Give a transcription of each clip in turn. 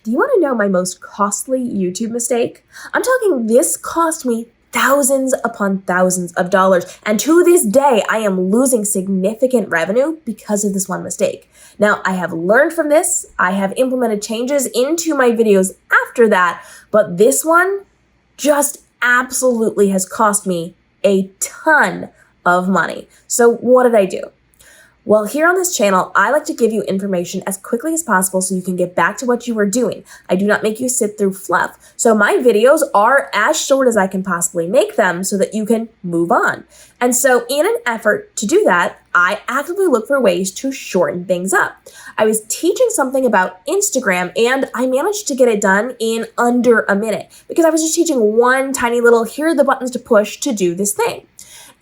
Do you want to know my most costly YouTube mistake? I'm talking this cost me thousands upon thousands of dollars, and to this day, I am losing significant revenue because of this one mistake. Now, I have learned from this, I have implemented changes into my videos after that, but this one just absolutely has cost me a ton of money. So what did I do? Well, here on this channel, I like to give you information as quickly as possible so you can get back to what you were doing. I do not make you sit through fluff. So my videos are as short as I can possibly make them so that you can move on. And so in an effort to do that, I actively look for ways to shorten things up. I was teaching something about Instagram and I managed to get it done in under a minute because I was just teaching one tiny little, here are the buttons to push to do this thing.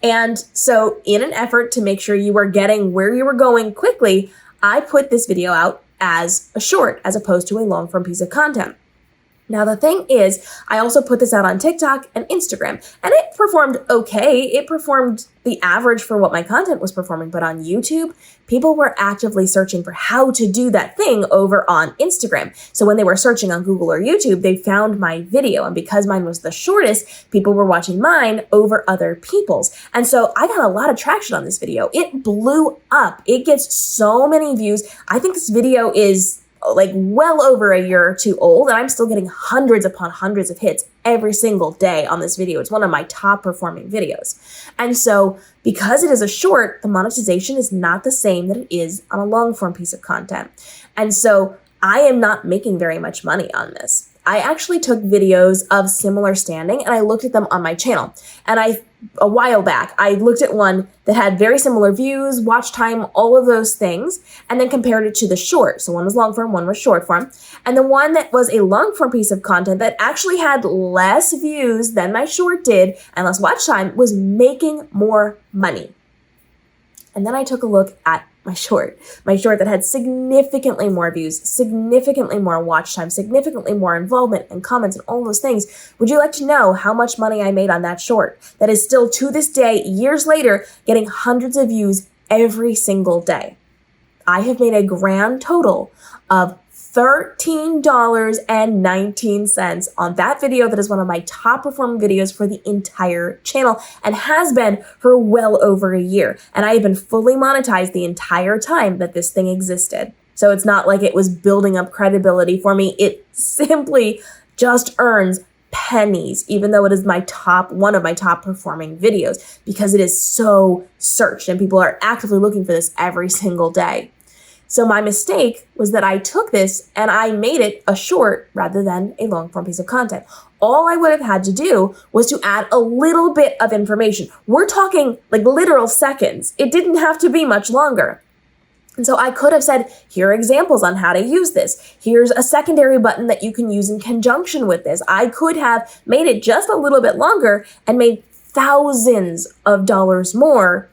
And so in an effort to make sure you were getting where you were going quickly, I put this video out as a short as opposed to a long form piece of content. Now, the thing is, I also put this out on TikTok and Instagram, and it performed okay. It performed the average for what my content was performing, but on YouTube, people were actively searching for how to do that thing over on Instagram. So when they were searching on Google or YouTube, they found my video, and because mine was the shortest, people were watching mine over other people's. And so I got a lot of traction on this video. It blew up. It gets so many views. I think this video is like well over a year or two old, and I'm still getting hundreds upon hundreds of hits every single day on this video. It's one of my top performing videos. And so because it is a short, the monetization is not the same that it is on a long form piece of content. And so I am not making very much money on this. I actually took videos of similar standing and I looked at them on my channel. And a while back, I looked at one that had very similar views, watch time, all of those things, and then compared it to the short. So one was long form, one was short form. And the one that was a long form piece of content that actually had less views than my short did and less watch time was making more money. And then I took a look at my short that had significantly more views, significantly more watch time, significantly more involvement and comments and all those things. Would you like to know how much money I made on that short that is still to this day, years later, getting hundreds of views every single day? I have made a grand total of $13.19 on that video that is one of my top performing videos for the entire channel and has been for well over a year. And I have been fully monetized the entire time that this thing existed. So it's not like it was building up credibility for me. It simply just earns pennies, even though it is one of my top performing videos, because it is so searched and people are actively looking for this every single day. So my mistake was that I took this and I made it a short rather than a long form piece of content. All I would have had to do was to add a little bit of information. We're talking like literal seconds. It didn't have to be much longer. And so I could have said, here are examples on how to use this. Here's a secondary button that you can use in conjunction with this. I could have made it just a little bit longer and made thousands of dollars more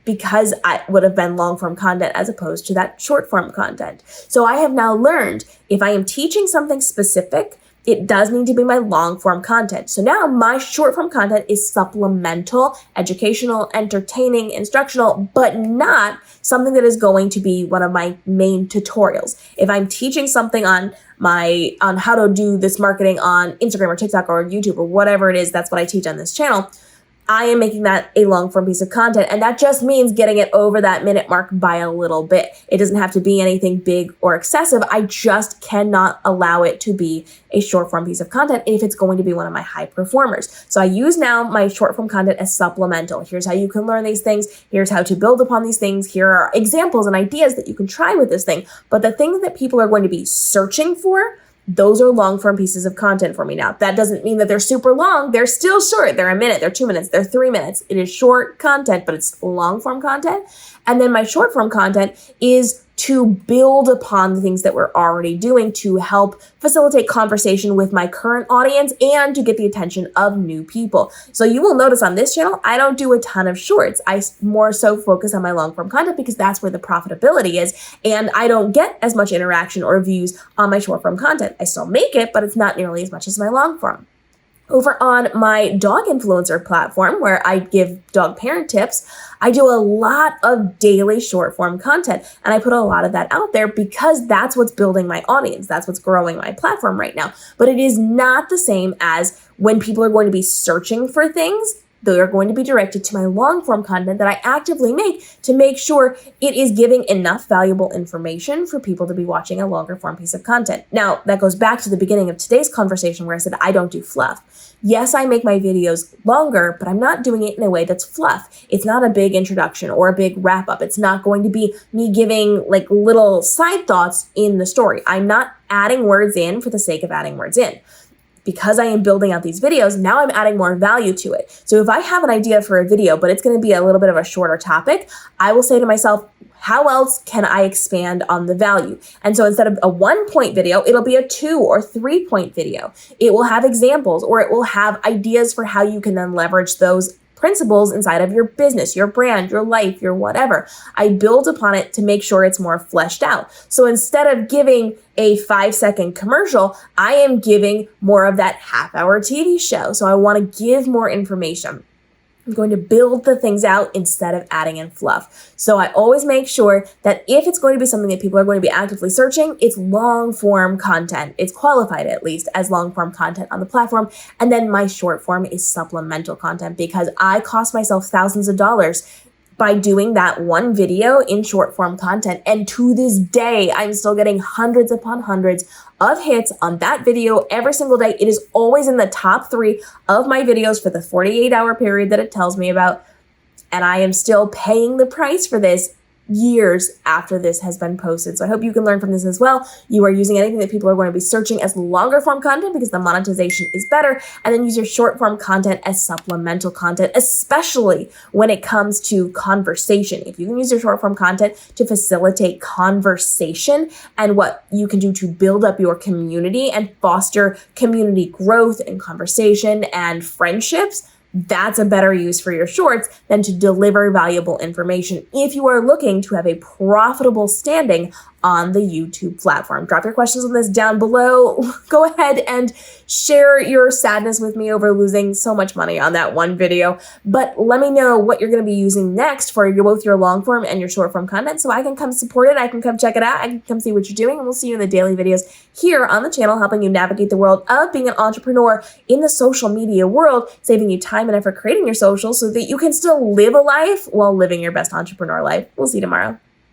because I would have been long form content as opposed to that short form content. So I have now learned if I am teaching something specific, it does need to be my long form content. So now my short form content is supplemental, educational, entertaining, instructional, but not something that is going to be one of my main tutorials. If I'm teaching something on how to do this marketing on Instagram or TikTok or YouTube or whatever it is, that's what I teach on this channel, I am making that a long form piece of content. And that just means getting it over that minute mark by a little bit. It doesn't have to be anything big or excessive. I just cannot allow it to be a short form piece of content if it's going to be one of my high performers. So I use now my short form content as supplemental. Here's how you can learn these things. Here's how to build upon these things. Here are examples and ideas that you can try with this thing. But the things that people are going to be searching for, those are long form pieces of content for me now. That doesn't mean that they're super long. They're still short. They're a minute, they're 2 minutes, they're 3 minutes. It is short content, but it's long form content. And then my short form content is to build upon the things that we're already doing to help facilitate conversation with my current audience and to get the attention of new people. So you will notice on this channel, I don't do a ton of shorts. I more so focus on my long form content because that's where the profitability is. And I don't get as much interaction or views on my short form content. I still make it, but it's not nearly as much as my long form. Over on my dog influencer platform, where I give dog parent tips, I do a lot of daily short form content, and I put a lot of that out there because that's what's building my audience. That's what's growing my platform right now. But it is not the same as when people are going to be searching for things. They are going to be directed to my long form content that I actively make to make sure it is giving enough valuable information for people to be watching a longer form piece of content. Now, that goes back to the beginning of today's conversation where I said I don't do fluff. Yes, I make my videos longer, but I'm not doing it in a way that's fluff. It's not a big introduction or a big wrap up. It's not going to be me giving like little side thoughts in the story. I'm not adding words in for the sake of adding words in. Because I am building out these videos, now I'm adding more value to it. So if I have an idea for a video, but it's going to be a little bit of a shorter topic, I will say to myself, how else can I expand on the value? And so instead of a 1-point video, it'll be a 2 or 3-point video. It will have examples, or it will have ideas for how you can then leverage those principles inside of your business, your brand, your life, your whatever. I build upon it to make sure it's more fleshed out. So instead of giving a 5-second commercial, I am giving more of that half-hour TV show. So I want to give more information. I'm going to build the things out instead of adding in fluff. So I always make sure that if it's going to be something that people are going to be actively searching, it's long form content. It's qualified at least as long form content on the platform. And then my short form is supplemental content because I cost myself thousands of dollars by doing that one video in short form content. And to this day, I'm still getting hundreds upon hundreds of hits on that video every single day. It is always in the top 3 of my videos for the 48-hour period that it tells me about. And I am still paying the price for this years after this has been posted. So I hope you can learn from this as well. You are using anything that people are going to be searching as longer form content because the monetization is better, and then use your short form content as supplemental content, especially when it comes to conversation. If you can use your short form content to facilitate conversation and what you can do to build up your community and foster community growth and conversation and friendships, that's a better use for your shorts than to deliver valuable information if you are looking to have a profitable standing on the YouTube platform. Drop your questions on this down below. Go ahead and share your sadness with me over losing so much money on that one video. But let me know what you're going to be using next for both your long form and your short form content so I can come support it. I can come check it out. I can come see what you're doing. And we'll see you in the daily videos here on the channel, helping you navigate the world of being an entrepreneur in the social media world, saving you time and effort creating your socials so that you can still live a life while living your best entrepreneur life. We'll see you tomorrow.